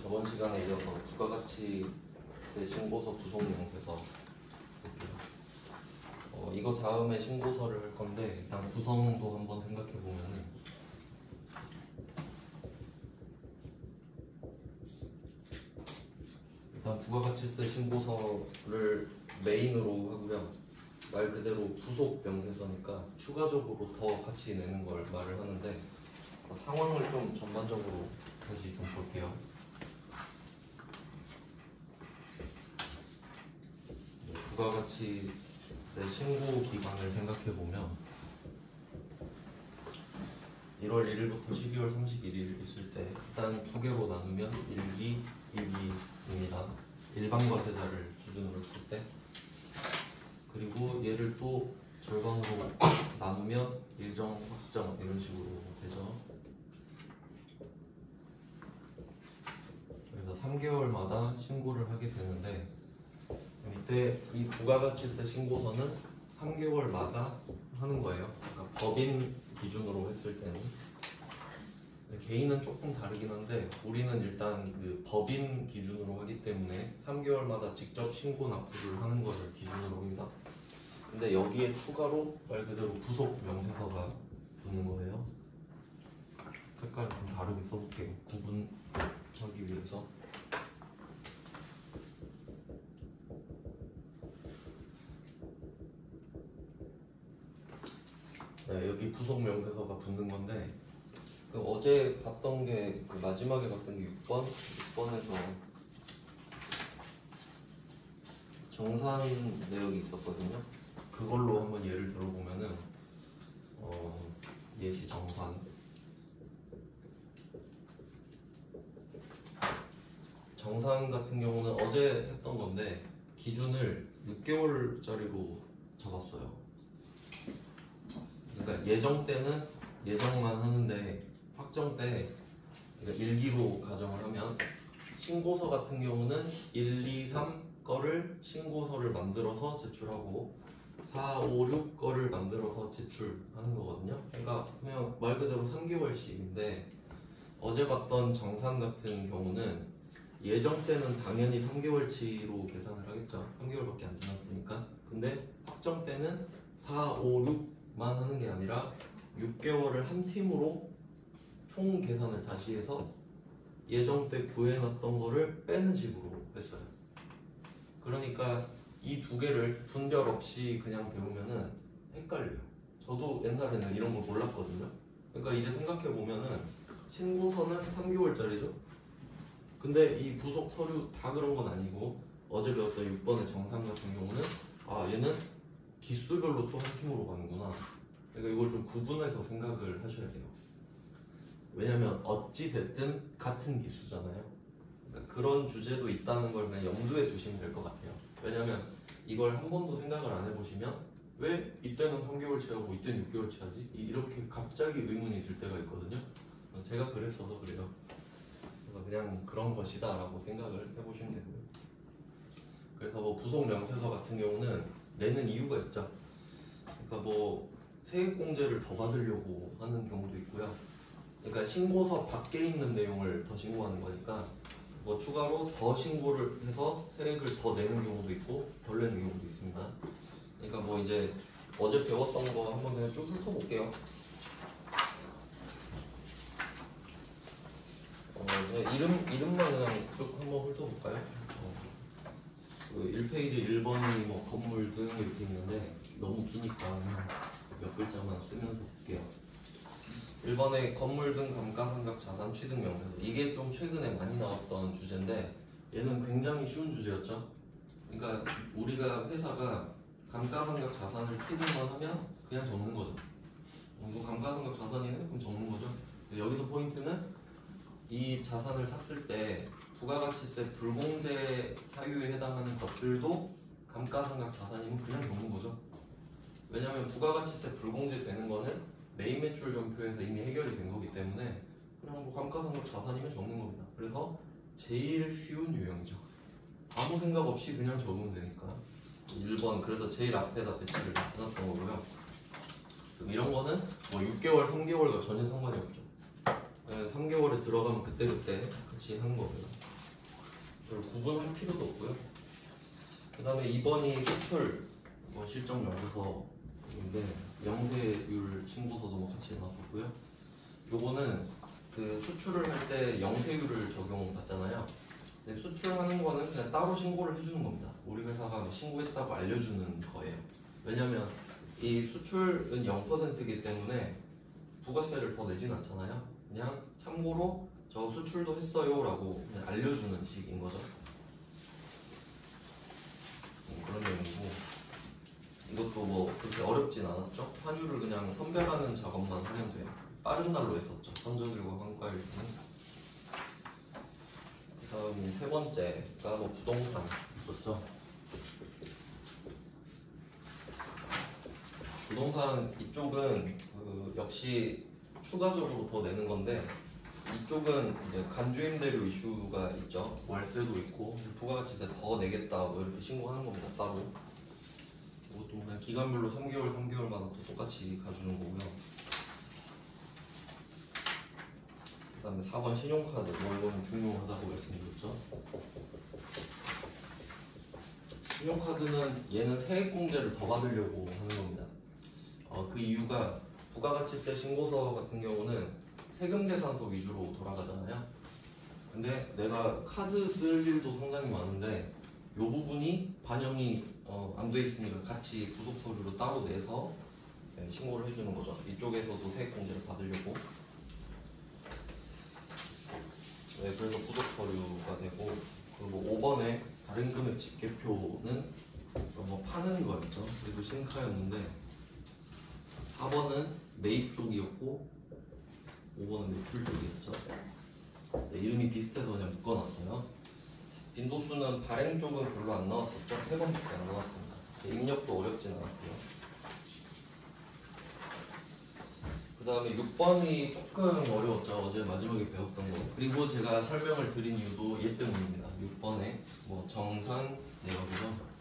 저번 시간에 이어서 부가가치세 신고서 부속 명세서 볼게요. 이거 다음에 신고서를 할 건데 일단 구성도 한번 생각해 보면은 일단 부가가치세 신고서를 메인으로 하고요. 말 그대로 부속 명세서니까 추가적으로 더 가치 내는 걸 말을 하는데 상황을 좀 전반적으로 다시 좀 볼게요. 부가가치세 신고 기간을 생각해 보면 1월 1일부터 12월 31일 있을 때 일단 두 개로 나누면 1기, 1기입니다. 일반과세자를 기준으로 했을 때. 그리고 얘를 또 절반으로 나누면 일정, 확정 이런 식으로 되죠. 그래서 3개월마다 신고를 하게 되는데 이때 이 부가가치세 신고서는 3개월마다 하는 거예요. 그러니까 법인 기준으로 했을 때는 개인은 조금 다르긴 한데 우리는 일단 그 법인 기준으로 하기 때문에 3개월마다 직접 신고 납부를 하는 것을 기준으로 합니다. 근데 여기에 추가로 말 그대로 부속 명세서가 붙는 거예요. 색깔 좀 다르게 써볼게요. 구분하기 위해서. 네, 여기 부속 명세서가 붙는 건데 어제 봤던 게 마지막에 봤던 게 6번에서 정산 내역이 있었거든요. 그걸로 한번 예를 들어보면은 예시 정산 같은 경우는 어제 했던 건데 기준을 6개월짜리로 잡았어요. 그러니까 예정 때는 예정만 하는데 확정 때 그러니까 1기로 가정을 하면 신고서 같은 경우는 1, 2, 3 거를 신고서를 만들어서 제출하고 4, 5, 6 거를 만들어서 제출하는 거거든요. 그러니까 그냥 말 그대로 3개월씩인데 어제 봤던 정산 같은 경우는 예정 때는 당연히 3개월치로 계산을 하겠죠. 3개월밖에 안 지났으니까. 근데 확정 때는 4, 5, 6만 하는 게 아니라 6개월을 한 팀으로 총 계산을 다시 해서 예정 때 구해놨던 거를 빼는 식으로 했어요. 그러니까 이 두 개를 분별 없이 그냥 배우면은 헷갈려요. 저도 옛날에는 이런 거 몰랐거든요. 그러니까 이제 생각해보면은 신고서는 3개월짜리죠. 근데 이 부속 서류 다 그런 건 아니고 어제 배웠던 6번의 정산 같은 경우는 얘는 기수별로 또 한 팀으로 가는구나. 그러니까 이걸 좀 구분해서 생각을 하셔야 돼요. 왜냐면 어찌 됐든 같은 기수잖아요. 그러니까 그런 주제도 있다는 걸 그냥 염두에 두시면 될 것 같아요. 왜냐면 이걸 한 번도 생각을 안 해보시면 왜 이때는 3개월치 하고 이때는 6개월치 하지? 이렇게 갑자기 의문이 들 때가 있거든요. 제가 그랬어서 그래요. 그래서 그냥 그런 것이다 라고 생각을 해보시면 되고요. 그래서 뭐 부속 명세서 같은 경우는 내는 이유가 있죠. 그러니까 뭐 세액공제를 더 받으려고 하는 경우도 있고요. 그러니까 신고서 밖에 있는 내용을 더 신고하는 거니까 뭐 추가로 더 신고를 해서 세액을 더 내는 경우도 있고 덜 내는 경우도 있습니다. 그러니까 뭐 이제 어제 배웠던 거 한번 그냥 쭉 훑어볼게요. 이름만 그냥 쭉 한번 훑어볼까요? 그 1페이지 1번이 뭐 건물 등 이렇게 있는데 너무 기니까 몇 글자만 쓰면서 볼게요. 1번에 건물 등 감가상각 자산 취득 명세서. 이게 좀 최근에 많이 나왔던 주제인데 얘는 굉장히 쉬운 주제였죠. 그러니까 우리가 회사가 감가상각 자산을 취득만 하면 그냥 적는 거죠. 뭐 감가상각 자산이네? 그럼 적는 거죠. 여기서 포인트는 이 자산을 샀을 때 부가가치세 불공제 사유에 해당하는 것들도 감가상각 자산이면 그냥 적는 거죠. 왜냐하면 부가가치세 불공제 되는 거는 매입 매출 전표에서 이미 해결이 된 거기 때문에 그냥 뭐 감가상각 자산이면 적는 겁니다. 그래서 제일 쉬운 유형이죠. 아무 생각 없이 그냥 적으면 되니까 1번 그래서 제일 앞에다 배치를 해놨던 거고요. 이런 거는 뭐 6개월, 3개월과 전혀 상관이 없죠. 3개월에 들어가면 그때그때 같이 하는 거고요. 그걸 구분할 필요도 없고요. 그 다음에 2번이 수출 실적 연구서인데 영세율 신고서도 뭐 같이 나왔었고요. 요거는 그 수출을 할 때 영세율을 적용받잖아요. 근데 수출하는 거는 그냥 따로 신고를 해주는 겁니다. 우리 회사가 뭐 신고했다고 알려주는 거예요. 왜냐면 이 수출은 0%이기 때문에 부가세를 더 내진 않잖아요. 그냥 참고로 저 수출도 했어요 라고 그냥 알려주는 식인 거죠. 그런 내용이고, 이것도 뭐 그렇게 어렵진 않았죠. 환율을 그냥 선별하는 작업만 하면 돼요. 빠른 날로 했었죠. 선적일과 환가일기는. 그 다음 세 번째가 뭐 부동산 있었죠. 부동산 이쪽은 역시 추가적으로 더 내는 건데, 이쪽은 이제 간주임대료 이슈가 있죠. 월세도 있고 부가가치세 더 내겠다 뭐 이렇게 신고하는 겁니다. 따로. 이것도 그냥 기간별로 3개월마다 또 똑같이 가주는 거고요. 그 다음에 4번 신용카드, 뭐 이거는 중요하다고 말씀드렸죠. 신용카드는 얘는 세액공제를 더 받으려고 하는 겁니다. 그 이유가 부가가치세 신고서 같은 경우는 세금계산서 위주로 돌아가잖아요. 근데 내가 카드 쓸 일도 상당히 많은데 이 부분이 반영이 안 돼 있으니까 같이 부속서류로 따로 내서 신고를 해주는 거죠. 이쪽에서도 세액공제를 받으려고. 네, 그래서 부속서류가 되고, 그리고 5번에 다른 금액 집계표는 뭐 파는 거였죠. 그리고 신카였는데 4번은 매입 쪽이었고 5번은 매출 쪽이었죠. 네, 이름이 비슷해서 그냥 묶어놨어요. 빈도수는 발행 쪽은 별로 안 나왔었죠. 3번밖에 안 나왔습니다. 입력도 어렵진 않았고요. 그 다음에 6번이 조금 어려웠죠. 어제 마지막에 배웠던 거. 그리고 제가 설명을 드린 이유도 얘 때문입니다. 6번에 뭐 정산 내역이죠.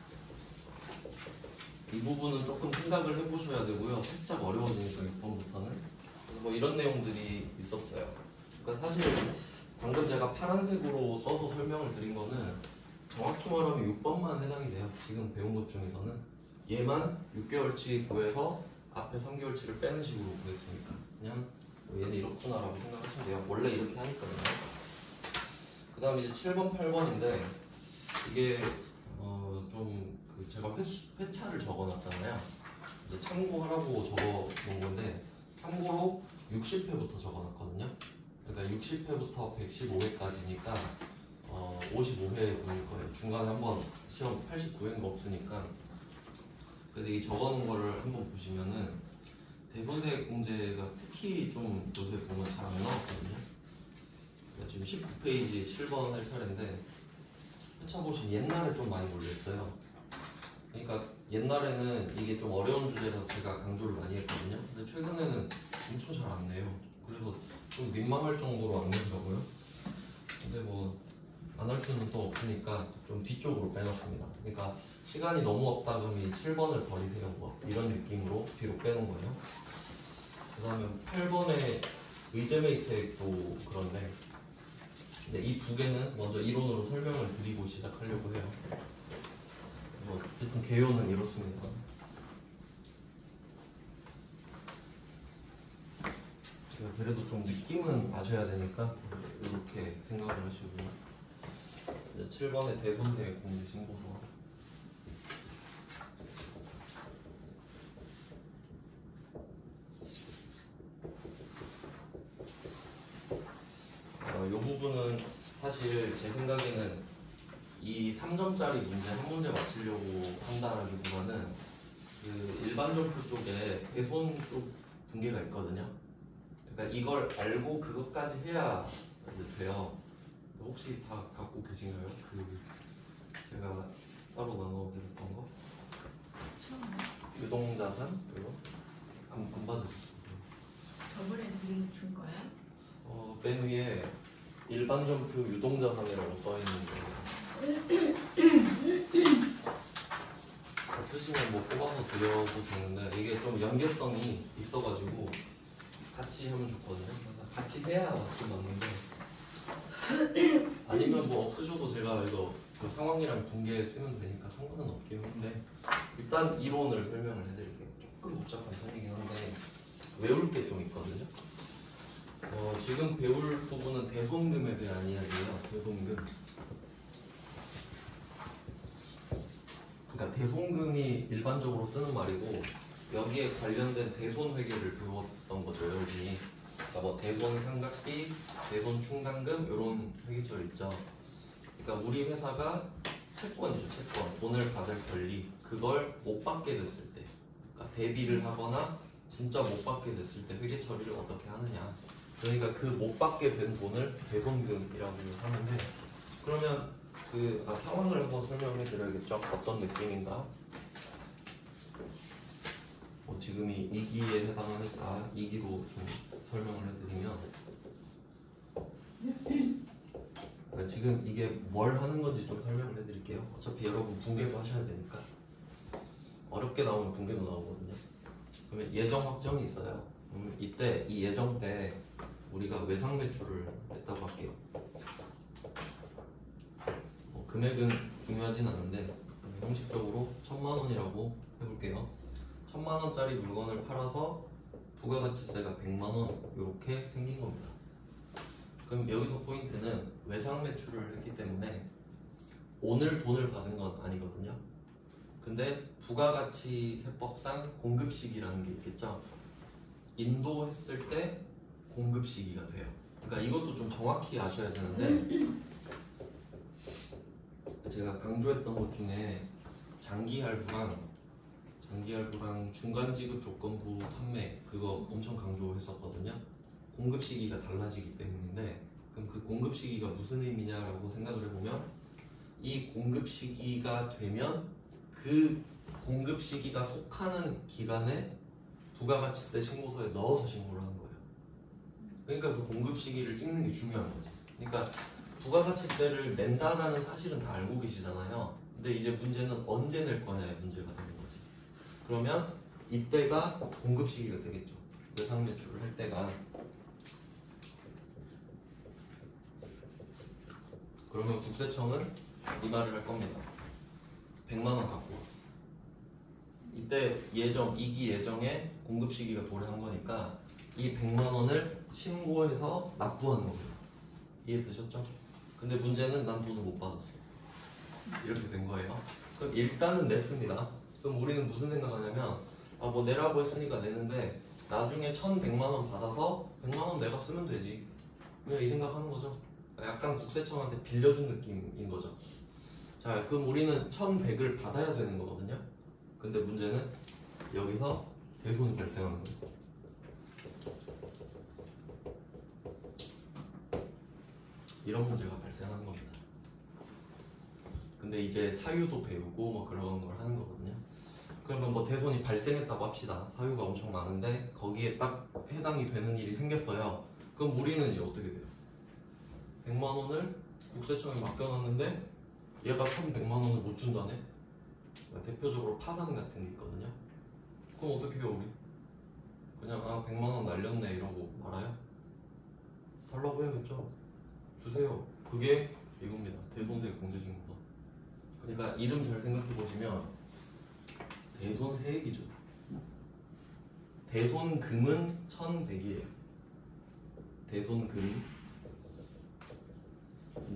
이 부분은 조금 생각을 해보셔야 되고요. 살짝 어려워지니까 6번부터는. 뭐 이런 내용들이 있었어요. 그러니까 사실 방금 제가 파란색으로 써서 설명을 드린 거는 정확히 말하면 6번만 해당이 돼요. 지금 배운 것 중에서는 얘만 6개월치 구해서 앞에 3개월치를 빼는 식으로 구했으니까 그냥 얘는 이렇구나라고 생각하시면 돼요. 원래 이렇게 하니까요. 그 다음에 이제 7번, 8번인데 이게 좀 제가 회차를 적어놨잖아요. 이제 참고하라고 적어놓은 건데 참고로 60회부터 적어놨거든요. 그러니까 60회부터 115회까지니까 55회 보일 거예요. 중간에 한번 시험 89회인가 없으니까. 근데 이 적어놓은 거를 한번 보시면은 대손세액 공제가 특히 좀 요새 보면 잘 안 나왔거든요. 그러니까 지금 19페이지 7번 할 차례인데 회차 보시면 옛날에 좀 많이 몰려있어요. 그러니까 옛날에는 이게 좀 어려운 주제라서 제가 강조를 많이 했거든요. 근데 최근에는 엄청 잘 안 내요. 그래서 좀 민망할 정도로 안 내더라고요. 근데 뭐 안 할 수는 또 없으니까 좀 뒤쪽으로 빼놨습니다. 그러니까 시간이 너무 없다 그러면 이 7번을 버리세요. 뭐 이런 느낌으로 뒤로 빼놓은 거예요. 그 다음에 8번의 의제매입세액도 그런데 근데 이 두 개는 먼저 이론으로 설명을 드리고 시작하려고 해요. 뭐 대충 개요는 이렇습니다. 그래도 좀 느낌은 아셔야 되니까 이렇게 생각을 하시고요. 이제 7번의 대손세액 공제 신고서. 이 부분은 사실 제 생각에는 이 3점짜리 문제 한 문제 맞추려고 한다라기보다는 그 일반 점수 쪽에 대손 쪽 분계가 있거든요. 그러니까 이걸 알고 그것까지 해야 돼요. 혹시 다 갖고 계신가요? 제가 따로 나눠드렸던 거? 유동자산? 그거? 안 받으셨어요? 저번에 준 거야? 맨 위에 일반 점표 유동자산이라고 써있는 거 없으시면 뭐 뽑아서 드려도 되는데 이게 좀 연계성이 있어가지고 같이 하면 좋거든요. 같이 해야 맞지 맞는데 아니면 뭐 없으셔도 제가 이거 그 상황이랑 분계 쓰면 되니까 상관은 없긴 한데 일단 이론을 설명을 해드릴게요. 조금 복잡한 편이긴 한데 외울 게 좀 있거든요. 지금 배울 부분은 대손금에 대한 이야기예요. 대손금. 그러니까 대손금이 일반적으로 쓰는 말이고 여기에 관련된 대손 회계를 배웠던 거죠, 여러분이. 그러니까 뭐 대손 삼각비, 대손 충당금 이런 회계처 있죠. 그러니까 우리 회사가 채권이죠, 채권. 돈을 받을 권리. 그걸 못 받게 됐을 때, 그러니까 대비를 하거나 진짜 못 받게 됐을 때 회계 처리를 어떻게 하느냐. 그러니까 그 못 받게 된 돈을 대손금이라고 하는데 그러면 상황을 한번 설명해 드려야겠죠. 어떤 느낌인가? 지금이 2기에 해당하니까 2기로 좀 설명을 해드리면 지금 이게 뭘 하는 건지 좀 설명을 해드릴게요. 어차피 여러분 분계도 하셔야 되니까 어렵게 나오면 분계도 나오거든요. 그러면 예정 확정이 있어요. 이때 이 예정 때 우리가 외상 매출을 냈다고 할게요. 금액은 중요하진 않은데 형식적으로 1000만 원이라고 해볼게요. 1000만 원짜리 물건을 팔아서 부가가치세가 100만 원 이렇게 생긴 겁니다. 그럼 여기서 포인트는 외상 매출을 했기 때문에 오늘 돈을 받은 건 아니거든요. 근데 부가가치세법상 공급시기라는 게 있겠죠. 인도했을 때 공급시기가 돼요. 그러니까 이것도 좀 정확히 아셔야 되는데 제가 강조했던 것 중에 장기할부랑 중간지급 조건부 판매 그거 엄청 강조했었거든요. 공급 시기가 달라지기 때문인데 그럼 그 공급 시기가 무슨 의미냐라고 생각을 해보면 이 공급 시기가 되면 그 공급 시기가 속하는 기간에 부가가치세 신고서에 넣어서 신고를 하는 거예요. 그러니까 그 공급 시기를 찍는 게 중요한 거지. 그러니까 부가가치세를 낸다라는 사실은 다 알고 계시잖아요. 근데 이제 문제는 언제 낼 거냐의 문제가 되는 거지. 그러면 이때가 공급 시기가 되겠죠. 외상 매출을 할 때가. 그러면 국세청은 이 말을 할 겁니다. 100만 원 갖고 와. 이때 예정, 2기 예정에 공급 시기가 도래한 거니까 이 100만 원을 신고해서 납부하는 거예요. 이해되셨죠? 근데 문제는 난 돈을 못 받았어. 이렇게 된 거예요. 그럼 일단은 냈습니다. 그럼 우리는 무슨 생각하냐면 뭐 내라고 했으니까 내는데 나중에 1100만 원 받아서 100만 원 내가 쓰면 되지. 그냥 이 생각하는 거죠. 약간 국세청한테 빌려준 느낌인 거죠. 자, 그럼 우리는 1100을 받아야 되는 거거든요. 근데 문제는 여기서 대손이 발생하는 거예요. 이런 문제가 발생하는 겁니다. 근데 이제 사유도 배우고 뭐 그런 걸 하는 거거든요. 그러면 뭐 대손이 발생했다고 합시다. 사유가 엄청 많은데 거기에 딱 해당이 되는 일이 생겼어요. 그럼 우리는 이제 어떻게 돼요? 100만 원을 국세청에 맡겨놨는데 얘가 1100만 원을 못 준다네? 그러니까 대표적으로 파산 같은 게 있거든요. 그럼 어떻게 해요 우리? 그냥 100만 원 날렸네 이러고 말아요? 달라고 해야겠죠. 주세요. 그게 이겁니다. 대손세 공제징고서. 그러니까 이름 잘 생각해 보시면 대손세액이죠. 대손금은 1100이에요. 대손금.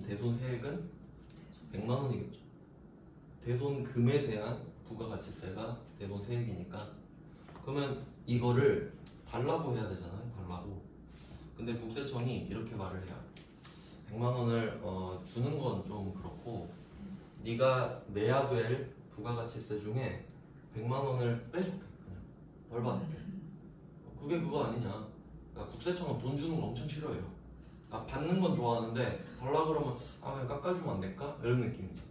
대손세액은 100만 원이겠죠. 대손금에 대한 부가가치세가 대손세액이니까. 그러면 이거를 달라고 해야 되잖아요. 달라고. 근데 국세청이 이렇게 말을 해요. 100만 원을 주는 건 좀 그렇고 네가 내야 될 부가가치세 중에 100만 원을 빼줄게. 그냥 덜 받을게. 그게 그거 아니냐. 그러니까 국세청은 돈 주는 거 엄청 싫어해요. 그러니까 받는 건 좋아하는데 달라 그러면 그냥 깎아주면 안 될까? 이런 느낌이죠.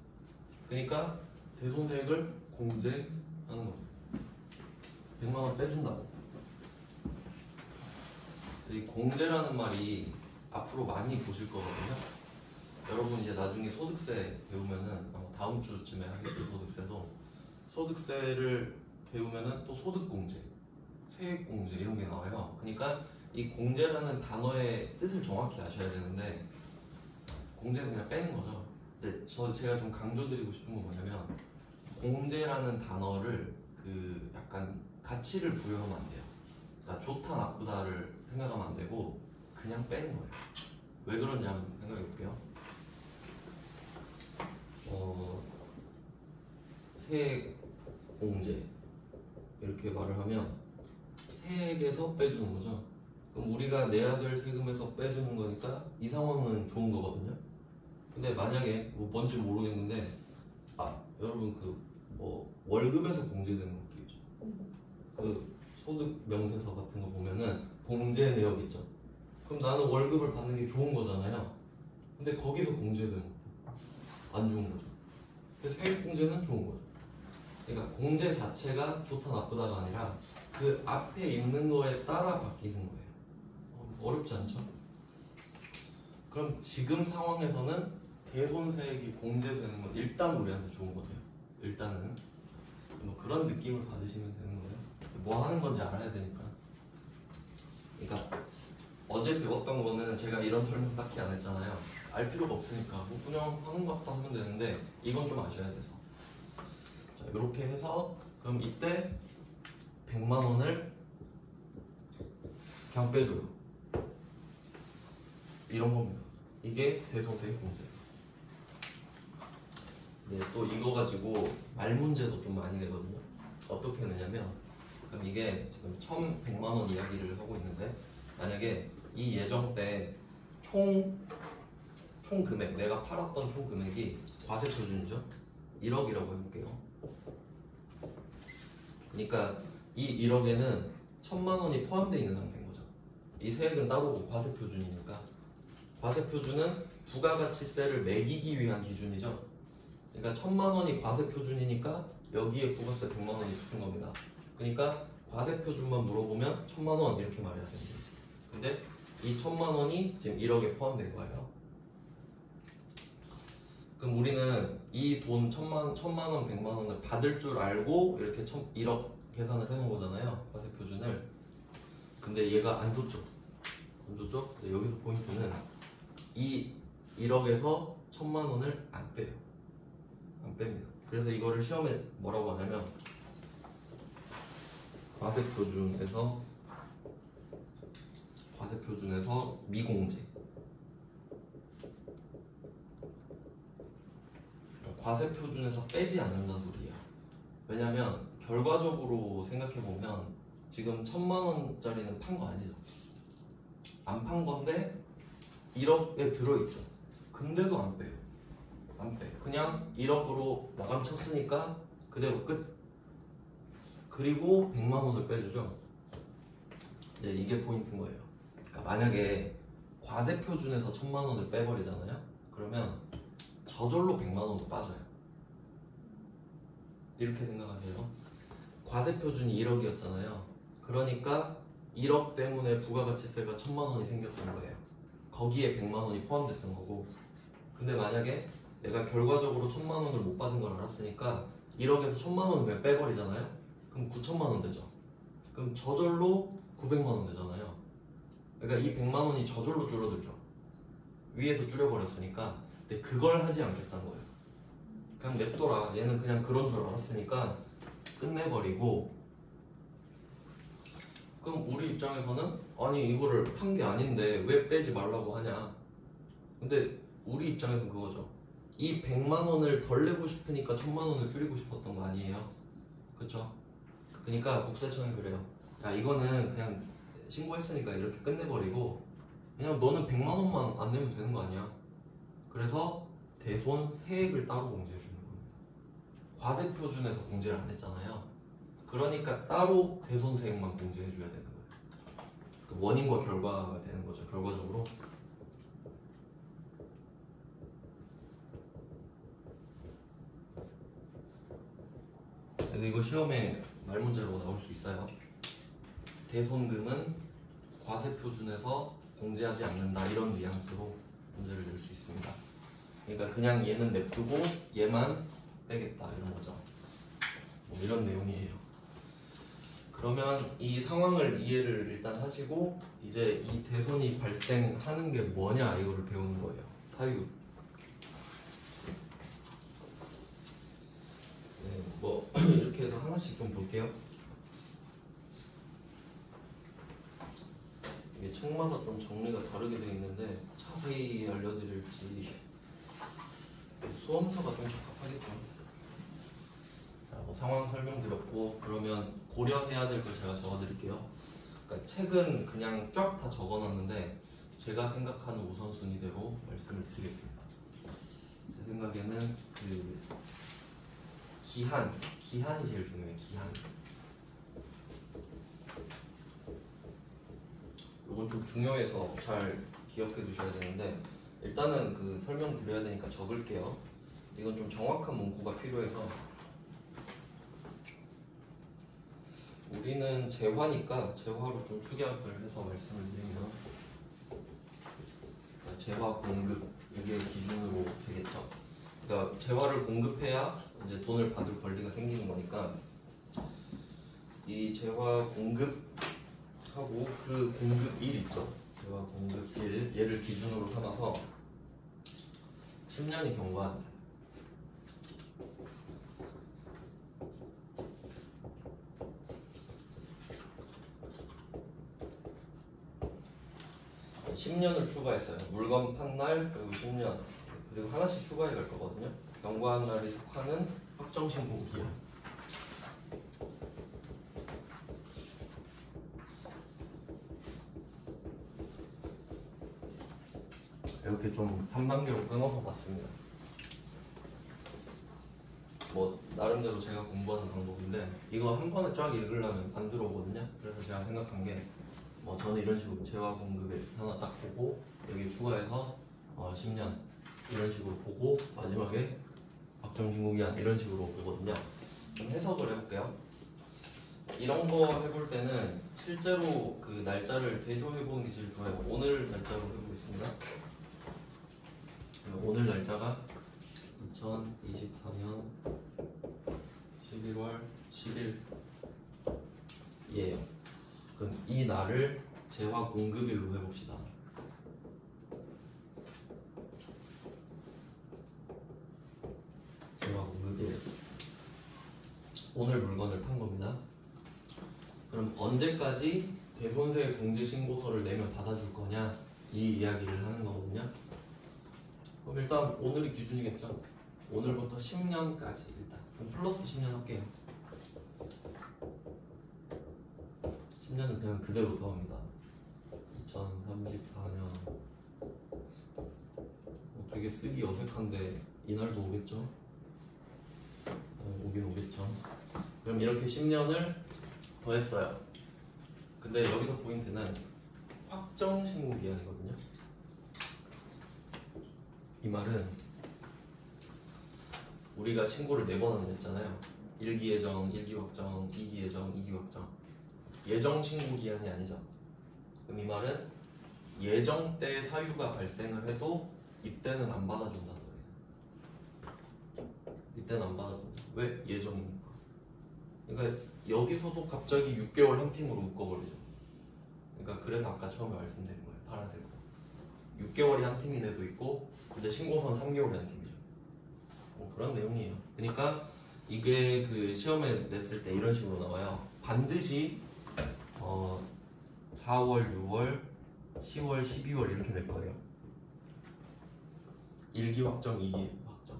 그러니까 대손세액을 공제하는 거예요. 100만 원 빼준다고. 이 공제라는 말이 앞으로 많이 보실 거거든요. 여러분 이제 나중에 소득세 배우면은 다음 주쯤에 하겠죠. 소득세를 배우면은 또 소득공제, 세액공제 이런 게 나와요. 그러니까 이 공제라는 단어의 뜻을 정확히 아셔야 되는데 공제는 그냥 빼는 거죠. 근데 제가 좀 강조드리고 싶은 건 뭐냐면 공제라는 단어를 그 약간 가치를 부여하면 안 돼요. 그러니까 좋다 나쁘다를 생각하면 안 되고 그냥 빼는 거예요. 왜 그런지 한번 생각해 볼게요. 세액 공제 이렇게 말을 하면 세액에서 빼주는 거죠. 그럼 우리가 내야 될 세금에서 빼주는 거니까 이 상황은 좋은 거거든요. 근데 만약에 뭐 뭔지 모르겠는데 여러분 그 뭐 월급에서 공제되는 것도 있죠. 그 소득 명세서 같은 거 보면은 공제 내역 있죠. 그럼 나는 월급을 받는 게 좋은 거잖아요. 근데 거기서 공제되면 안 좋은 거죠. 그래서 세액 공제는 좋은 거죠. 그러니까 공제 자체가 좋다 나쁘다가 아니라 그 앞에 있는 거에 따라 바뀌는 거예요. 어렵지 않죠? 그럼 지금 상황에서는 대손세액이 공제되는 건 일단 우리한테 좋은 거죠. 일단은 뭐 그런 느낌을 받으시면 되는 거예요. 뭐 하는 건지 알아야 되니까. 그러니까 어제 배웠던 거는 제가 이런 설명 딱히 안 했잖아요. 알 필요가 없으니까 뭐 그냥 하는 것 같다 하면 되는데 이건 좀 아셔야 돼서. 자, 이렇게 해서 그럼 이때 100만 원을 그냥 빼줘요. 이런 겁니다. 이게 대손세액 공제. 네, 또 이거 가지고 말 문제도 좀 많이 내거든요. 어떻게 내냐면 그럼 이게 지금 1,100만 원 이야기를 하고 있는데 만약에 이 예정 때 총 금액 내가 팔았던 총 금액이 과세 표준이죠. 1억이라고 해볼게요. 그러니까 이 1억에는 1,000만 원이 포함되어 있는 상태인 거죠. 이 세액은 따로 과세 표준이니까 과세 표준은 부가가치세를 매기기 위한 기준이죠. 그러니까 1,000만 원이 과세 표준이니까 여기에 부가세 100만 원이 붙은 겁니다. 그러니까 과세 표준만 물어보면 1,000만 원 이렇게 말해야 됩니다. 근데 이 1,000만 원이 지금 1억에 포함된 거예요. 그럼 우리는 이 돈 1,000만 원, 100만 원을 받을 줄 알고 이렇게 1억 계산을 해놓은 거잖아요. 과세 표준을. 근데 얘가 안 줬죠. 안 줬죠? 근데 여기서 포인트는 이 1억에서 1,000만 원을 안 빼요. 안 뺍니다. 그래서 이거를 시험에 뭐라고 하냐면 과세 표준에서 미공제. 과세 표준에서 빼지 않는다는 소리예요. 왜냐면 결과적으로 생각해 보면 지금 1,000만 원짜리는 판 거 아니죠. 안 판 건데 1억에 들어있죠. 근데도 안 빼요. 안 빼. 그냥 1억으로 마감 쳤으니까 그대로 끝. 그리고 100만 원을 빼주죠. 이제 이게 포인트인 거예요. 그러니까 만약에 과세 표준에서 1,000만 원을 빼버리잖아요. 그러면 저절로 100만 원도 빠져요. 이렇게 생각하세요. 과세 표준이 1억이었잖아요. 그러니까 1억 때문에 부가가치세가 1,000만 원이 생겼던 거예요. 거기에 100만 원이 포함됐던 거고. 근데 만약에 내가 결과적으로 1,000만 원을 못 받은 걸 알았으니까 1억에서 1,000만 원을 그냥 빼버리잖아요. 그럼 9,000만 원 되죠. 그럼 저절로 900만 원 되잖아요. 그러니까 이 100만 원이 저절로 줄어들죠. 위에서 줄여버렸으니까. 근데 그걸 하지 않겠다는 거예요. 그냥 냅둬라. 얘는 그냥 그런 줄 알았으니까 끝내버리고. 그럼 우리 입장에서는 아니 이거를 판 게 아닌데 왜 빼지 말라고 하냐. 근데 우리 입장에서는 그거죠. 이 100만 원을 덜 내고 싶으니까 1,000만 원을 줄이고 싶었던 거 아니에요? 그쵸? 그러니까 국세청이 그래요. 야 이거는 그냥 신고했으니까 이렇게 끝내버리고 그냥 너는 100만 원만 안 내면 되는 거 아니야. 그래서 대손 세액을 따로 공제해 주는 겁니다. 과세 표준에서 공제를 안 했잖아요. 그러니까 따로 대손 세액만 공제해 줘야 되는 거예요. 그 원인과 결과가 되는 거죠. 결과적으로. 근데 이거 시험에 말 문제로 나올 수 있어요. 대손금은 과세 표준에서 공제하지 않는다 이런 뉘앙스로 문제를 낼 수 있습니다. 그러니까 그냥 얘는 냅두고 얘만 빼겠다 이런 거죠. 뭐 이런 내용이에요. 그러면 이 상황을 이해를 일단 하시고 이제 이 대손이 발생하는 게 뭐냐 이거를 배우는 거예요. 사유. 뭐 이렇게 해서 하나씩 좀 볼게요. 이게 책마다 좀 정리가 다르게 되어 있는데 자세히 알려드릴지 수험서가 좀 적합하겠죠. 자, 뭐 상황 설명드렸고 그러면 고려해야 될 걸 제가 적어드릴게요. 그러니까 책은 그냥 쫙 다 적어놨는데 제가 생각하는 우선순위대로 말씀을 드리겠습니다. 제 생각에는 그 기한이 제일 중요해요. 기한. 이건 좀 중요해서 잘 기억해 두셔야 되는데 일단은 그 설명 드려야 되니까 적을게요. 이건 좀 정확한 문구가 필요해서 우리는 재화니까 재화로 좀 축약을 해서 말씀을 드리면 재화 공급 이게 기준으로 되겠죠. 그러니까 재화를 공급해야 이제 돈을 받을 권리가 생기는 거니까 이 재화 공급하고 그 공급일 있죠. 재화 공급일 얘를 기준으로 삼아서 10년이 경과한 10년을 추가했어요. 물건 판 날 그리고 10년 그리고 하나씩 추가해 갈 거거든요. 경과한 날이 속하는 확정 신고 기한. 이렇게 좀 3단계로 끊어서 봤습니다. 뭐 나름대로 제가 공부하는 방법인데 이거 한 번에 쫙 읽으려면 안 들어오거든요. 그래서 제가 생각한 게 뭐 저는 이런 식으로 재화 공급을 하나 딱 보고 여기 추가해서 10년 이런 식으로 보고 마지막에 확정 신고 기한 이런 식으로 보거든요. 좀 해석을 해볼게요. 이런 거 해볼 때는 실제로 그 날짜를 대조해보는 게 제일 좋아요. 오늘 날짜로 해보겠습니다. 오늘 날짜가 2024년 11월 10일이에요. 그럼 이 날을 재화 공급일로 해봅시다. 재화 공급일. 오늘 물건을 판 겁니다. 그럼 언제까지 대손세 공제 신고서를 내면 받아줄 거냐 이 이야기를 하는 거거든요. 그럼 일단 오늘이 기준이겠죠. 오늘부터 10년까지 일단 그럼 플러스 10년 할게요. 10년은 그냥 그대로 더합니다. 2034년 되게 쓰기 어색한데 이날도 오겠죠? 오긴 오겠죠. 그럼 이렇게 10년을 더했어요. 근데 여기서 포인트는 확정 신고 기한이거든요. 이 말은 우리가 신고를 4번 했잖아요. 1기 예정, 1기 확정, 2기 예정, 2기 확정. 예정 신고 기한이 아니죠. 그럼 이 말은 예정 때 사유가 발생을 해도 이때는 안 받아준다는 거예요. 이때는 안 받아준다. 왜? 예정이니까. 그러니까 여기서도 갑자기 6개월 한 팀으로 묶어버리죠. 그러니까 그래서 아까 처음에 말씀드린 거예요. 파란색으로 6개월이 한 팀인 애도 있고 근데 신고선 3개월이 한 팀이죠. 그런 내용이에요. 그러니까 이게 그 시험에 냈을 때 이런 식으로 나와요. 반드시 4월, 6월, 10월, 12월 이렇게 낼 거예요. 1기 확정, 2기 확정.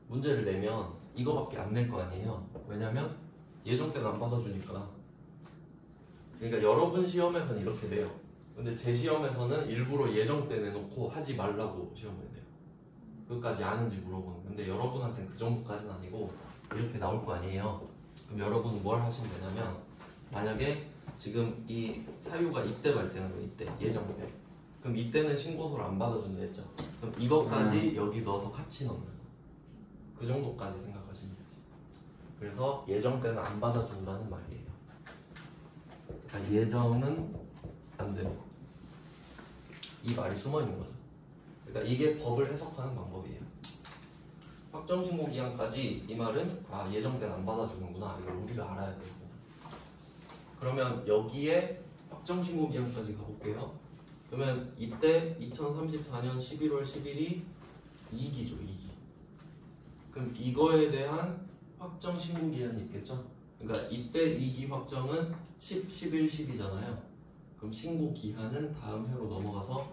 문제를 내면 이거밖에 안 낼 거 아니에요. 왜냐면 예정 때는 안 받아주니까. 그러니까 여러분 시험에서는 이렇게 내요. 근데 제 시험에서는 일부러 예정 때 내놓고 하지 말라고 시험을 내요. 그것까지 아는지 물어보는. 근데 여러분한테는 그 정도까지는 아니고 이렇게 나올 거 아니에요. 그럼 여러분은 뭘 하시면 되냐면 만약에 지금 이 사유가 이때 발생한 거 이때 예정 때 그럼 이때는 신고서를 안 받아준다 했죠. 그럼 이것까지 여기 넣어서 같이 넣는 거. 그 정도까지 생각하시면 되지. 그래서 예정 때는 안 받아준다는 말이에요. 그러니까 예정은 안 되는 거. 이 말이 숨어 있는 거죠. 그러니까 이게 법을 해석하는 방법이에요. 확정신고 기한까지 이 말은 예정 때는 안 받아주는구나. 이걸 우리가 알아야 되고. 그러면 여기에 확정신고 기한까지 가볼게요. 그러면 이때 2034년 11월 10일이 2기죠. 2기. 그럼 이거에 대한 확정 신고 기한이 있겠죠? 그러니까 이때 2기 확정은 10, 11, 10이잖아요. 그럼 신고 기한은 다음 해로 넘어가서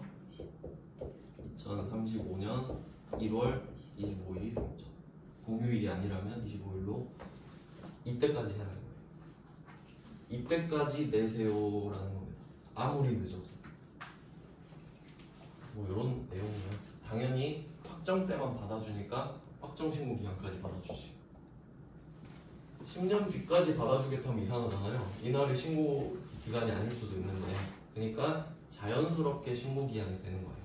2035년 1월 25일이 되겠죠. 공휴일이 아니라면 25일로 이때까지 해라 이거예요. 이때까지 내세요라는 겁니다. 아무리 늦어도. 뭐 이런 내용이에요. 당연히 확정 때만 받아주니까 확정 신고 기간까지 받아주지. 10년 뒤까지 받아주겠다 하면 이상하잖아요. 이날이 신고 기간이 아닐 수도 있는데, 그러니까 자연스럽게 신고 기한이 되는 거예요.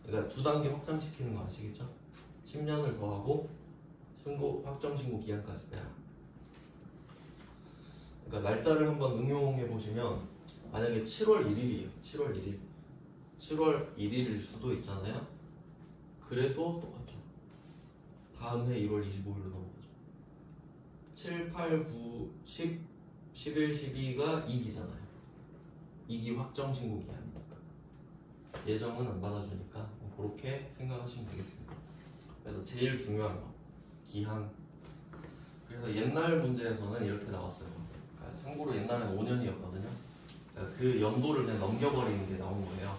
그러니까 두 단계 확장시키는 거 아시겠죠? 10년을 더하고 확정 신고 기한까지 빼라. 그러니까 날짜를 한번 응용해 보시면, 만약에 7월 1일이에요. 7월 1일. 7월 1일일 수도 있잖아요. 그래도 똑같죠. 다음 해 1월 25일로 넘어가죠. 7, 8, 9, 10, 11, 12가 2기잖아요. 2기 확정 신고 기한이니까. 예정은 안 받아주니까 그렇게 생각하시면 되겠습니다. 그래서 제일 중요한 거, 기한. 그래서 옛날 문제에서는 이렇게 나왔어요. 그러니까 참고로 옛날엔 5년이었거든요. 그러니까 그 연도를 그냥 넘겨버리는 게 나온 거예요.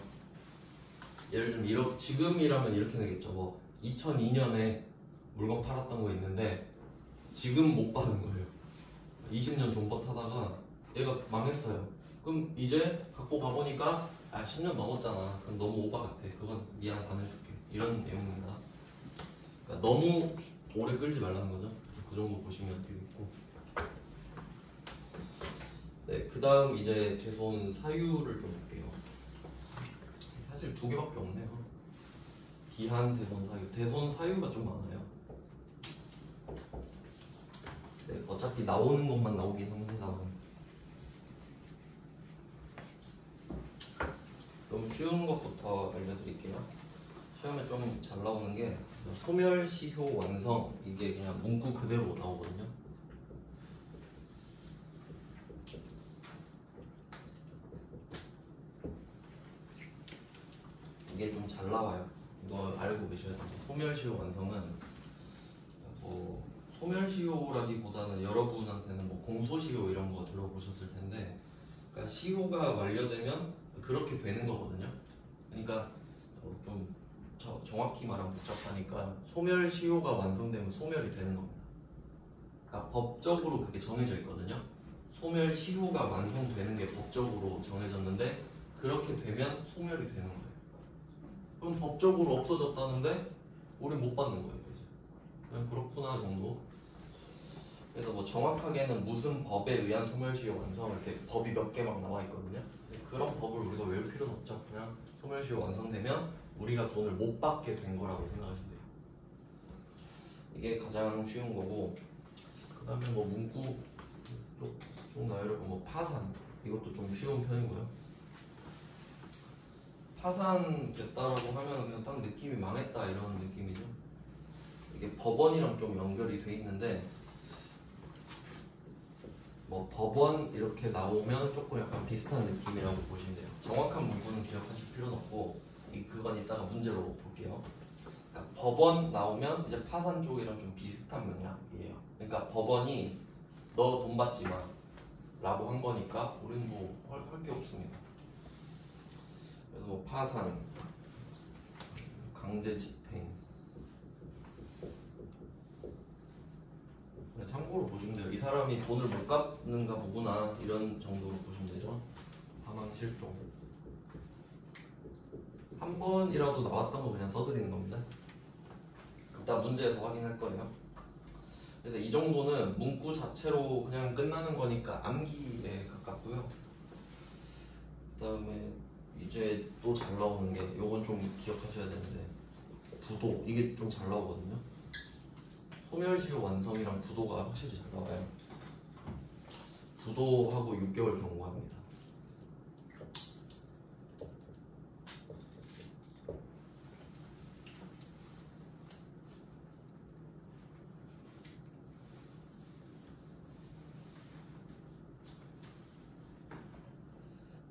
예를 들면 지금이라면 이렇게 되겠죠. 뭐 2002년에 물건 팔았던 거 있는데 지금 못 받은 거예요. 20년 존버 타다가 얘가 망했어요. 그럼 이제 갖고 가보니까 10년 넘었잖아. 그럼 너무 오바 같아. 그건 미안, 안 해줄게. 이런 내용입니다. 그러니까 너무 오래 끌지 말라는 거죠. 그 정도 보시면 되겠고. 네, 그 다음 이제 대손 사유를 좀 볼게요. 사실 두 개밖에 없네요. 기한, 대손, 사유. 대손 사유가 좀 많아요. 네, 어차피 나오는 것만 나오긴 합니다. 좀 쉬운 것부터 알려드릴게요. 시험에 좀 잘 나오는 게 소멸시효 완성, 이게 그냥 문구 그대로 나오거든요. 이게 좀 잘 나와요. 이거 알고 계셔야 돼요. 소멸시효 완성은 뭐 소멸시효라기보다는 여러분한테는 뭐 공소시효 이런 거 들어보셨을 텐데, 그러니까 시효가 완료되면 그렇게 되는 거거든요. 그러니까 좀 정확히 말하면 복잡하니까 소멸시효가 완성되면 소멸이 되는 겁니다. 그러니까 법적으로 그게 정해져 있거든요. 소멸시효가 완성되는 게 법적으로 정해졌는데 그렇게 되면 소멸이 되는 거예요. 그럼 법적으로 없어졌다는데 우린 못 받는 거예요. 그냥 그렇구나 정도. 그래서 뭐 정확하게는 무슨 법에 의한 소멸시효 완성, 이렇게 법이 몇 개 막 나와 있거든요. 그런 법을 우리가 외울 필요는 없죠. 그냥 소멸시효 완성되면 우리가 돈을 못 받게 된 거라고 생각하시면 돼요. 이게 가장 쉬운 거고, 그 다음에 뭐 문구 쪽 나열해보면 뭐 파산, 이것도 좀 쉬운 편이고요. 파산 됐다라고 하면 그냥 딱 느낌이 망했다 이런 느낌이죠. 이게 법원이랑 좀 연결이 돼 있는데, 뭐 법원 이렇게 나오면 조금 약간 비슷한 느낌이라고 보시면 돼요. 정확한 문구는 기억하실 필요는 없고, 그건 이따가 문제로 볼게요. 그러니까 법원 나오면 이제 파산 쪽이랑 좀 비슷한 맥락이에요. 그러니까 법원이 너 돈 받지 마 라고 한 거니까 우리는 뭐 할 게 없습니다. 그래서 뭐 파산, 강제 집행, 참고로 보시면 돼요. 이 사람이 돈을 못 갚는가 보구나, 이런 정도로 보시면 되죠. 사망 실종. 한 번이라도 나왔던 거 그냥 써드리는 겁니다. 이따 문제에서 확인할 거예요. 그래서 이 정도는 문구 자체로 그냥 끝나는 거니까 암기에 가깝고요. 그 다음에 이제 또 잘 나오는 게, 요건 좀 기억하셔야 되는데, 부도, 이게 좀 잘 나오거든요. 소멸시효 완성이랑 부도가 확실히 잘 나와요. 부도하고 6개월 경고합니다.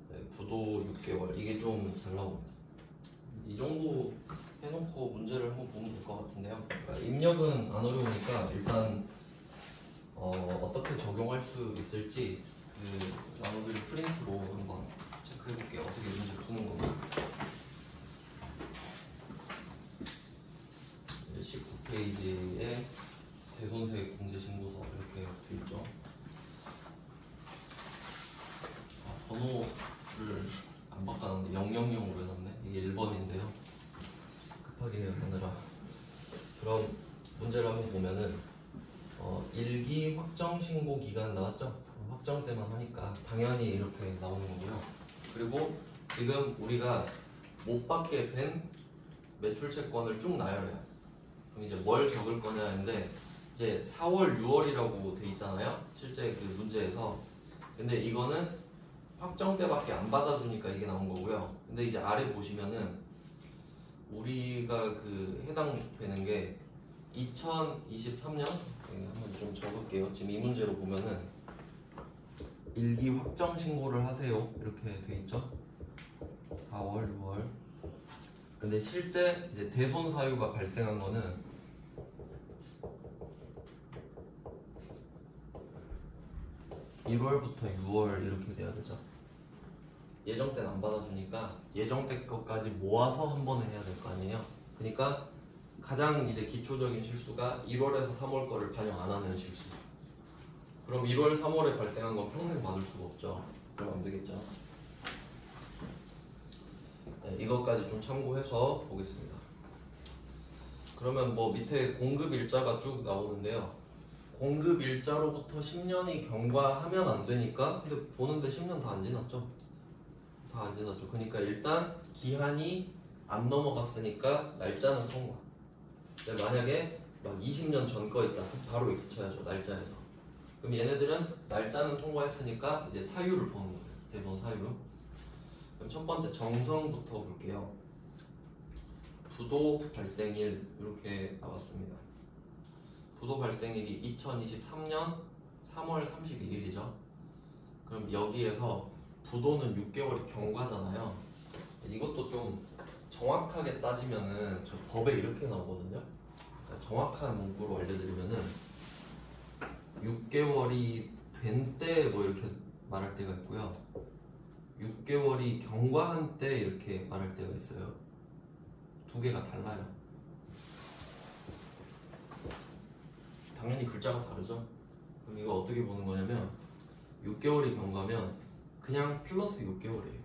네, 부도 6개월, 이게 좀 잘 나옵니다. 이 정도 해놓고 문제를 한번 보면 될 것 같은데요. 그러니까 입력은 안 어려우니까 일단 어떻게 적용할 수 있을지 그 나눠드린 프린트로 한번 체크해볼게요. 어떻게 문제 푸는 건가. 19페이지에 대손색 공제신고서 이렇게 돼 있죠. 번호를 안 바꿔놨는데 000으로 해놨네. 이게 1번인데요. 급하게 하느라. 그럼 문제를 한번 보면은 1기 확정 신고 기간 나왔죠? 확정 때만 하니까 당연히 이렇게 나오는 거고요. 그리고 지금 우리가 못 받게 된 매출 채권을 쭉 나열해요. 그럼 이제 뭘 적을 거냐 했는데 이제 4월, 6월이라고 돼 있잖아요. 실제 그 문제에서. 근데 이거는 확정 때밖에 안 받아주니까 이게 나온 거고요. 근데 이제 아래 보시면은 우리가 그 해당되는 게 2023년 한번 좀 적을게요. 지금 이 문제로 보면은 1기 확정 신고를 하세요 이렇게 돼 있죠. 4월, 6월. 근데 실제 이제 대손 사유가 발생한 거는 1월부터 6월 이렇게 돼야 되죠. 예정 때는 안 받아주니까 예정 때 것까지 모아서 한 번에 해야 될 거 아니에요. 그러니까 가장 이제 기초적인 실수가 1월에서 3월 거를 반영 안 하는 실수. 그럼 1월, 3월에 발생한 건 평생 받을 수가 없죠. 그럼 안 되겠죠. 네, 이것까지 좀 참고해서 보겠습니다. 그러면 뭐 밑에 공급 일자가 쭉 나오는데요. 공급 일자로부터 10년이 경과하면 안 되니까, 근데 보는데 10년 다 안 지났죠? 다 안 지났죠. 그러니까 일단 기한이 안 넘어갔으니까 날짜는 통과. 근데 만약에 막 20년 전 거 있다. 그럼 바로 X 쳐야죠. 날짜에서. 그럼 얘네들은 날짜는 통과했으니까 이제 사유를 보는 거예요. 대본 사유. 그럼 첫 번째 정성부터 볼게요. 부도 발생일 이렇게 나왔습니다. 부도 발생일이 2023년 3월 31일이죠. 그럼 여기에서 부도는 6개월이 경과잖아요. 이것도 좀 정확하게 따지면은 저 법에 이렇게 나오거든요. 그러니까 정확한 문구로 알려드리면은 6개월이 된 때 뭐 이렇게 말할 때가 있고요. 6개월이 경과한 때 이렇게 말할 때가 있어요. 두 개가 달라요. 당연히 글자가 다르죠. 그럼 이거 어떻게 보는 거냐면 6개월이 경과면 그냥 플러스 6개월이에요.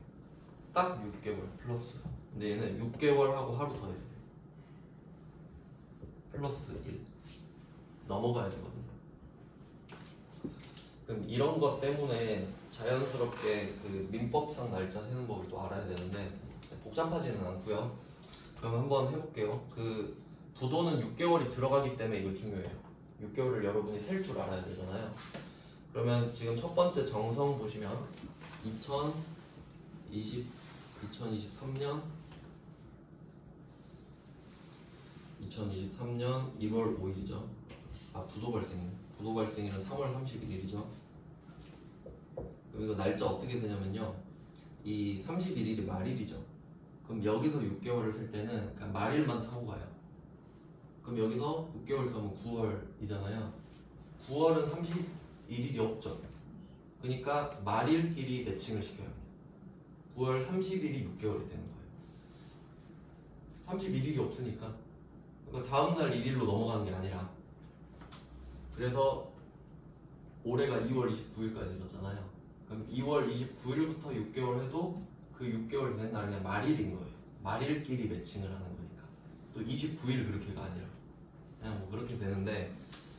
딱 6개월 플러스. 근데 얘는 6개월하고 하루 더 해야 돼요. 플러스 1 넘어가야 되거든요. 그럼 이런 것 때문에 자연스럽게 그 민법상 날짜 세는 법을 또 알아야 되는데 복잡하지는 않고요. 그럼 한번 해볼게요. 그 부도는 6개월이 들어가기 때문에 이거 중요해요. 6개월을 여러분이 셀 줄 알아야 되잖아요. 그러면 지금 첫 번째 정성 보시면 2023년 1월 5일이죠. 부도 발생일은 3월 31일이죠. 그럼 이거 날짜 어떻게 되냐면요. 이 31일이 말일이죠. 그럼 여기서 6개월을 셀 때는 그냥 말일만 타고 가요. 그럼 여기서 6개월 타면 9월이잖아요. 9월은 31일이 없죠. 그러니까 말일끼리 매칭을 시켜요. 9월 30일이 6개월이 되는 거예요. 31일이 없으니까. 그러니까 다음날 1일로 넘어가는 게 아니라. 그래서 올해가 2월 29일까지 있었잖아요. 그럼 2월 29일부터 6개월 해도 그 6개월 된 날이 그냥 말일인 거예요. 말일끼리 매칭을 하는 거니까. 또 29일 그렇게가 아니라. 그냥 뭐 그렇게 되는데,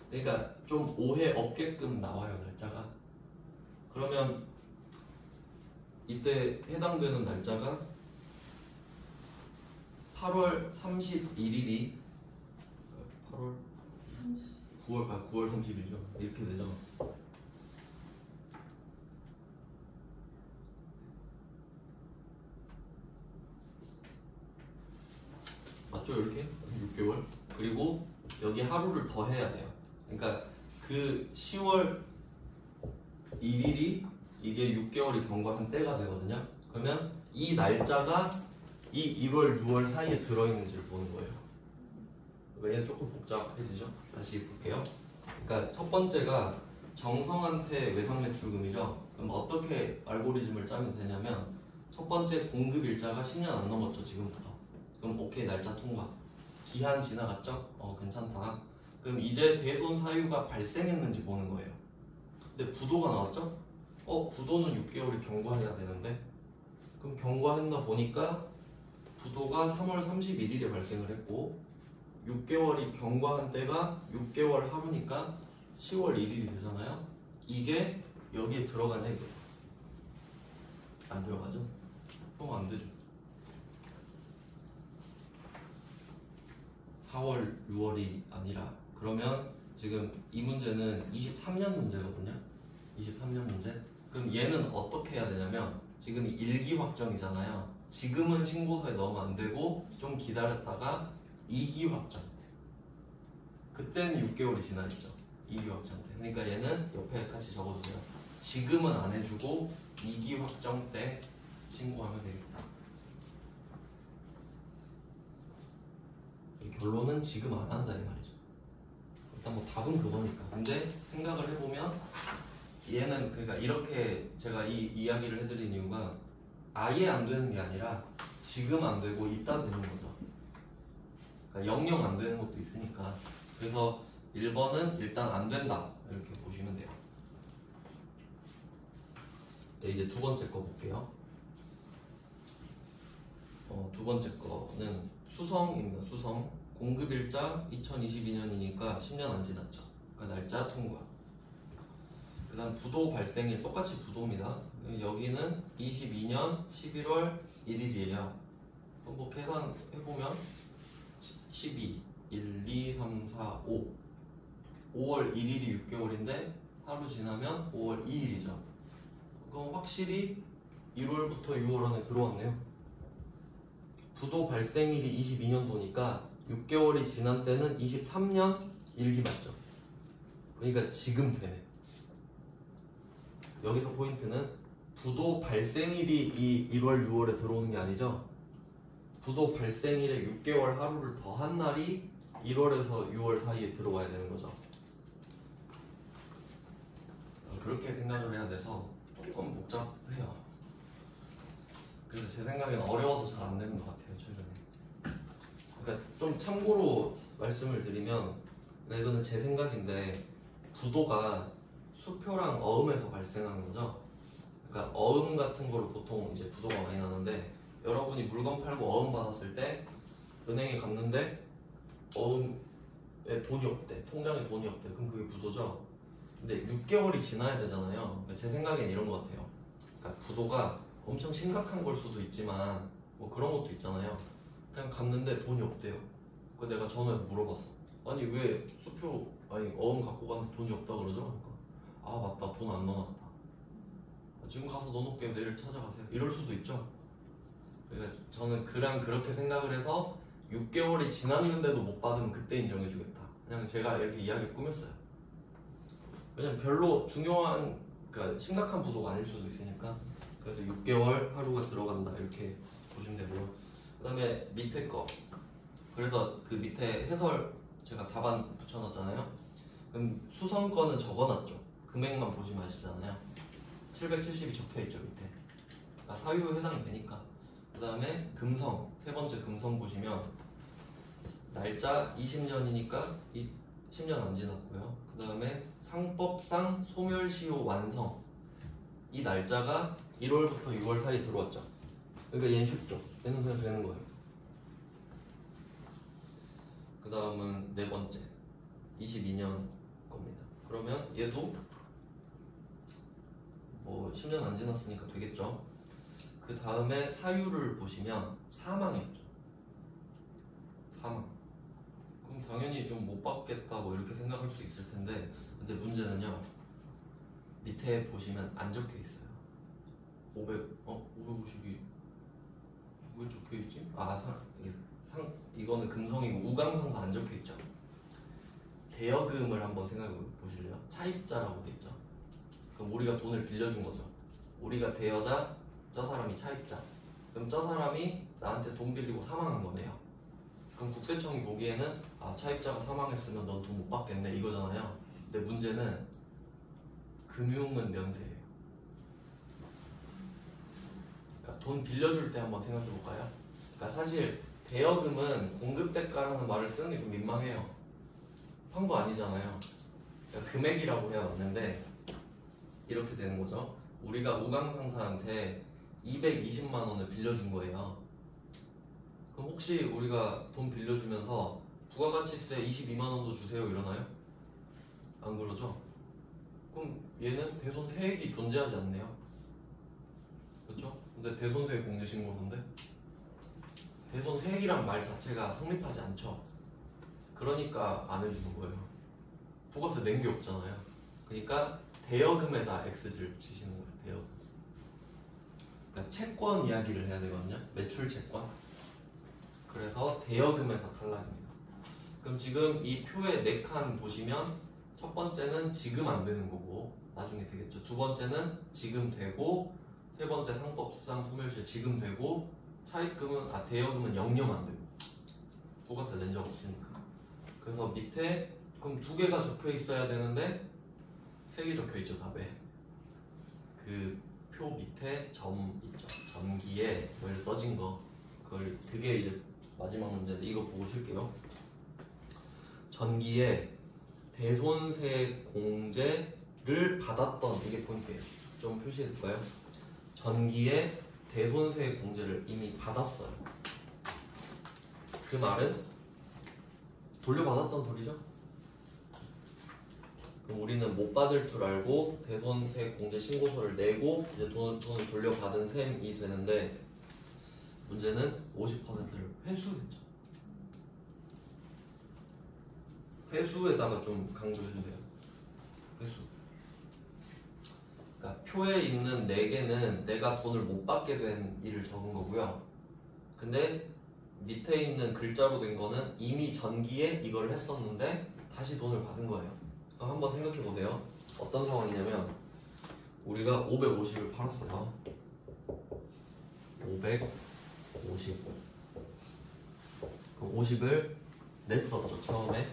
그러니까 좀 오해 없게끔 나와요, 날짜가. 그러면 이때 해당되는 날짜가 8월 31일이 9월 30일이죠. 이렇게 되죠. 맞죠? 이렇게 6개월. 그리고 여기 하루를 더 해야 돼요. 그러니까 그 10월 1일이 이게 6개월이 경과한 때가 되거든요. 그러면 이 날짜가 이 1월, 6월 사이에 들어있는지를 보는 거예요. 얘는 조금 복잡해지죠? 다시 볼게요. 그러니까 첫 번째가 정성한테 외상매출금이죠. 그럼 어떻게 알고리즘을 짜면 되냐면 첫 번째 공급 일자가 10년 안 넘었죠 지금부터. 그럼 오케이 날짜 통과. 기한 지나갔죠? 괜찮다. 그럼 이제 대손 사유가 발생했는지 보는 거예요. 근데 부도가 나왔죠? 부도는 6개월이 경과해야 되는데 그럼 경과했나 보니까 부도가 3월 31일에 발생을 했고 6개월이 경과한 때가 6개월 하루니까 10월 1일이 되잖아요. 이게 여기에 들어간 해결. 안 들어가죠? 그럼 안 되죠. 4월, 6월이 아니라 그러면 지금 이 문제는 23년 문제거든요. 23년 문제. 그럼 얘는 어떻게 해야 되냐면 지금 일기 확정이잖아요. 지금은 신고서에 넣으면 안 되고 좀 기다렸다가 2기 확정. 그때는 6개월이 지나있죠. 2기 확정 때. 그러니까 얘는 옆에 같이 적어주세요. 지금은 안 해주고 2기 확정 때 신고하면 되겠다. 결론은 지금 안 한다 이 말이죠. 일단 뭐 답은 그거니까. 근데 생각을 해보면 얘는 그러니까 이렇게 제가 이 이야기를 해드린 이유가 아예 안 되는 게 아니라 지금 안 되고 이따 되는 거죠. 그러니까 영영 안 되는 것도 있으니까. 그래서 1번은 일단 안 된다 이렇게 보시면 돼요. 네, 이제 두 번째 거 볼게요. 두 번째 거는 수성입니다. 수성. 공급일자 2022년이니까 10년 안 지났죠. 그러니까 날짜 통과. 그 다음 부도 발생일 똑같이 부도입니다. 여기는 22년 11월 1일이에요. 뭐 계산해보면 12, 1, 2, 3, 4, 5 5월 1일이 6개월인데 하루 지나면 5월 2일이죠. 그럼 확실히 1월부터 6월 안에 들어왔네요. 부도 발생일이 22년도니까 6개월이 지난 때는 23년 1기 맞죠. 그러니까 지금 되네. 여기서 포인트는 부도 발생일이 이 1월 6월에 들어오는 게 아니죠. 부도 발생일에 6개월 하루를 더한 날이 1월에서 6월 사이에 들어와야 되는 거죠. 그렇게 생각을 해야 돼서 조금 복잡해요. 그래서 제 생각에는 어려워서 잘 안 되는 것 같아요 최근에. 그러니까 좀 참고로 말씀을 드리면, 그러니까 이거는 제 생각인데 부도가 수표랑 어음에서 발생하는 거죠. 그러니까 어음 같은 거로 보통 이제 부도가 많이 나는데, 여러분이 물건 팔고 어음 받았을 때 은행에 갔는데 어음에 돈이 없대, 통장에 돈이 없대. 그럼 그게 부도죠. 근데 6개월이 지나야 되잖아요. 그러니까 제 생각엔 이런 것 같아요. 그러니까 부도가 엄청 심각한 걸 수도 있지만 뭐 그런 것도 있잖아요. 그냥 갔는데 돈이 없대요. 그 내가 전화해서 물어봤어. 아니 왜 수표 아니 어음 갖고 갔는데 돈이 없다 그러죠? 그러니까 아 맞다, 돈 안 넣어놨다. 지금 가서 넣어놓을게요, 내일 찾아가세요. 이럴 수도 있죠. 그러니까 저는 그렇게 생각을 해서 6개월이 지났는데도 못 받으면 그때 인정해주겠다. 그냥 제가 이렇게 이야기 꾸몄어요. 왜냐면 별로 중요한, 그러니까 심각한 부도가 아닐 수도 있으니까. 그래서 6개월 하루가 들어간다 이렇게 보시면 되고요. 그 다음에 밑에 거, 그래서 그 밑에 해설 제가 답안 붙여놨잖아요. 그럼 수성 거는 적어놨죠. 금액만 보시면 아시잖아요. 770이 적혀있죠 밑에. 그러니까 사유에 해당이 되니까. 그 다음에 금성, 세 번째 금성 보시면 날짜 20년이니까 10년 안 지났고요. 그 다음에 상법상 소멸시효 완성, 이 날짜가 1월부터 6월 사이 들어왔죠. 그러니까 얘는 쉽죠. 얘는 그냥 되는 거예요. 그 다음은 네 번째 22년 겁니다. 그러면 얘도 뭐 10년 안 지났으니까 되겠죠. 그 다음에 사유를 보시면 사망했죠. 사망. 그럼 당연히 좀 못 받겠다 뭐 이렇게 생각할 수 있을 텐데, 근데 문제는요, 밑에 보시면 안 적혀 있어요. 550이 왜 적혀 있지? 이거는 금성이고 우강성도 안 적혀 있죠. 대여금을 한번 생각해 보실래요? 차입자라고 돼 있죠. 그럼 우리가 돈을 빌려준 거죠. 우리가 대여자, 저 사람이 차입자. 그럼 저 사람이 나한테 돈 빌리고 사망한 거네요. 그럼 국세청이 보기에는 차입자가 사망했으면 넌 돈 못 받겠네 이거잖아요. 근데 문제는 금융은 면세예요. 그러니까 돈 빌려줄 때 한번 생각해 볼까요? 그러니까 사실 대여금은 공급대가라는 말을 쓰는 게 좀 민망해요. 환고 아니잖아요. 그러니까 금액이라고 해야 맞는데 이렇게 되는 거죠. 우리가 우강 상사한테 220만 원을 빌려준 거예요. 그럼 혹시 우리가 돈 빌려주면서 부가가치세 22만 원도 주세요 이러나요? 안 그러죠? 그럼 얘는 대손세액이 존재하지 않네요. 그렇죠? 근데 대손세액 공제신고서인데 대손세액이란 말 자체가 성립하지 않죠. 그러니까 안 해주는 거예요. 부가세 낸 게 없잖아요. 그러니까 대여금에다 X를 치시는 거예요. 대여금. 그러니까 채권 이야기를 해야 되거든요. 매출 채권. 그래서 대여금에서 탈락입니다. 그럼 지금 이 표의 4칸 보시면 첫 번째는 지금 안 되는 거고 나중에 되겠죠. 두 번째는 지금 되고 세 번째 상법 수상 소멸시 지금 되고 차입금은 대여금은 영영 안 되고 부가세 낸 적 없으니까. 그래서 밑에 그럼 2개가 적혀 있어야 되는데 3개 적혀 있죠. 답에 그 표 밑에 점 있죠. 점기에 뭐 써진 거 그게 이제 마지막 문제인데 이거 보고 쉴게요. 전기에 대손세 공제를 받았던 이게 포인트예요. 좀 표시해 줄까요? 전기에 대손세 공제를 이미 받았어요. 그 말은 돌려받았던 소리죠? 그럼 우리는 못 받을 줄 알고 대손세 공제 신고서를 내고 이제 돈을 돌려받은 셈이 되는데 문제는 50%를 회수했죠. 회수에다가 좀 강조해주세요. 회수. 그러니까 표에 있는 4개는 내가 돈을 못 받게 된 일을 적은 거고요. 근데 밑에 있는 글자로 된 거는 이미 전기에 이걸 했었는데 다시 돈을 받은 거예요. 그럼 한번 생각해 보세요. 어떤 상황이냐면 우리가 550을 팔았어요. 550. 그럼 50을 냈었죠 처음에.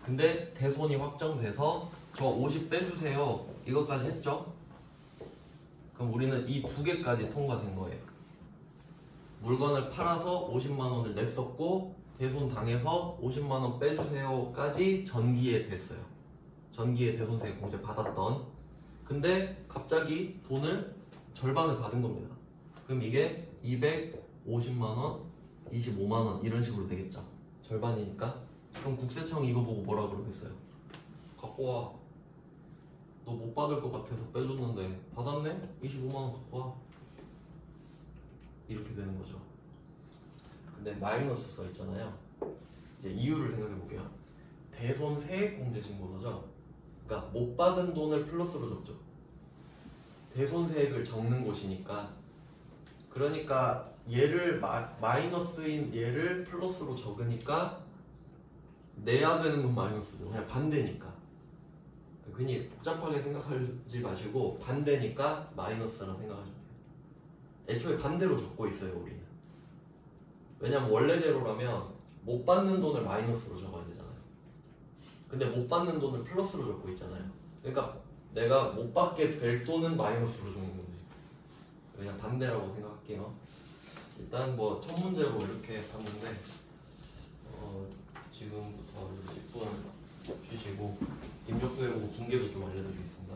근데 대손이 확정돼서 저 50 빼주세요 이것까지 했죠. 그럼 우리는 이 2개까지 통과된 거예요. 물건을 팔아서 50만 원을 냈었고 대손 당해서 50만 원 빼주세요까지 전기에 됐어요. 전기에 대손세 공제 받았던. 근데 갑자기 돈을 절반을 받은 겁니다. 그럼 이게 250만 원, 25만 원 이런 식으로 되겠죠. 절반이니까. 그럼 국세청이 이거 보고 뭐라 그러겠어요? 갖고 와. 너 못 받을 것 같아서 빼줬는데 받았네? 25만 원 갖고 와. 이렇게 되는 거죠. 근데 마이너스 써 있잖아요. 이제 이유를 생각해 볼게요. 대손세액 공제 신고서죠. 그러니까 못 받은 돈을 플러스로 적죠. 대손세액을 적는 곳이니까. 그러니까 얘를 마이너스인 얘를 플러스로 적으니까 내야 되는 건 마이너스죠. 그냥 반대니까. 괜히 복잡하게 생각하지 마시고 반대니까 마이너스라 생각하시면 돼요. 애초에 반대로 적고 있어요 우리는. 왜냐면 원래대로라면 못 받는 돈을 마이너스로 적어야 되잖아요. 근데 못 받는 돈을 플러스로 적고 있잖아요. 그러니까 내가 못 받게 될 돈은 마이너스로 적는 거지. 그냥 반대라고 생각할게요. 일단 뭐 첫 문제로 이렇게 봤는데 지금부터 10분 쉬시고 임력배우고 붕괴도 좀 알려드리겠습니다.